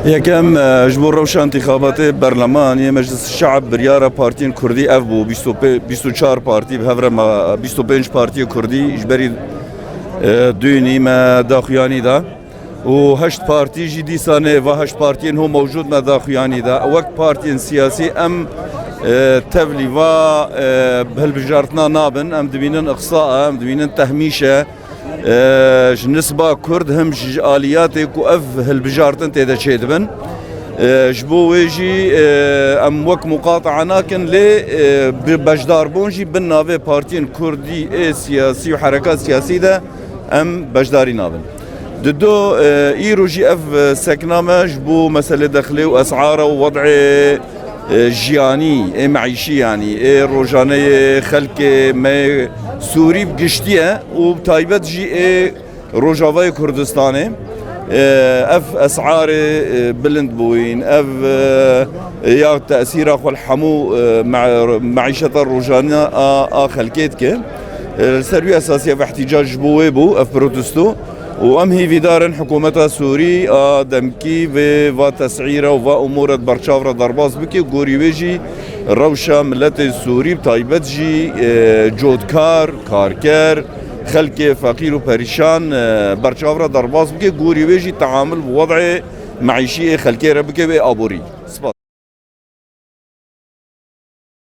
یکم جبور روش انتخابات برلمانی مجلس الشعب بریار پارتین کردی اف بو 24 پارتی به هفره ما 25 پارتی کردی اجبری دونی ما داخیانی دا و 8 پارتی جدی سانه و 8 پارتین هم موجود ما داخیانی دا وقت پارتین سیاسی ام تبلی و بهالبجارتنا نابن ام دبینن اقصاء ام دبینن تهمیشه نسبة كرد هم آليات كو اف هالبجارتن تيدا شيدبن جبو ويجي ام وك مقاطعة لكن لي بجدار بونجي بالنافي بارتين كردي سياسي وحركات سياسية ده ام بجداري نابن ددو ايروجي اف سكنامه جبو مسألة دخلي واسعاره ووضع جياني معيشي يعني روجاني خلق ما سوري بقشتيه وبتايبت جي روجافاي كردستاني اف اسعار بلند بوين اف يا تاثير اخو الحمو مع معيشه الروجانيه خلقيتك السروي اساسيه في احتجاج بويبو اف بروتستو وام هي في دار حكومتها سوري دمكي في تسعيره وفا امور برشافره درباس بكي غوري ويجي روشا ملت السوري بتايبت جي جودكار كاركر خلق فقير وبريشان برشافره درباس بكي غوري ويجي تعامل بوضع معيشي خلقي ربكي بابوري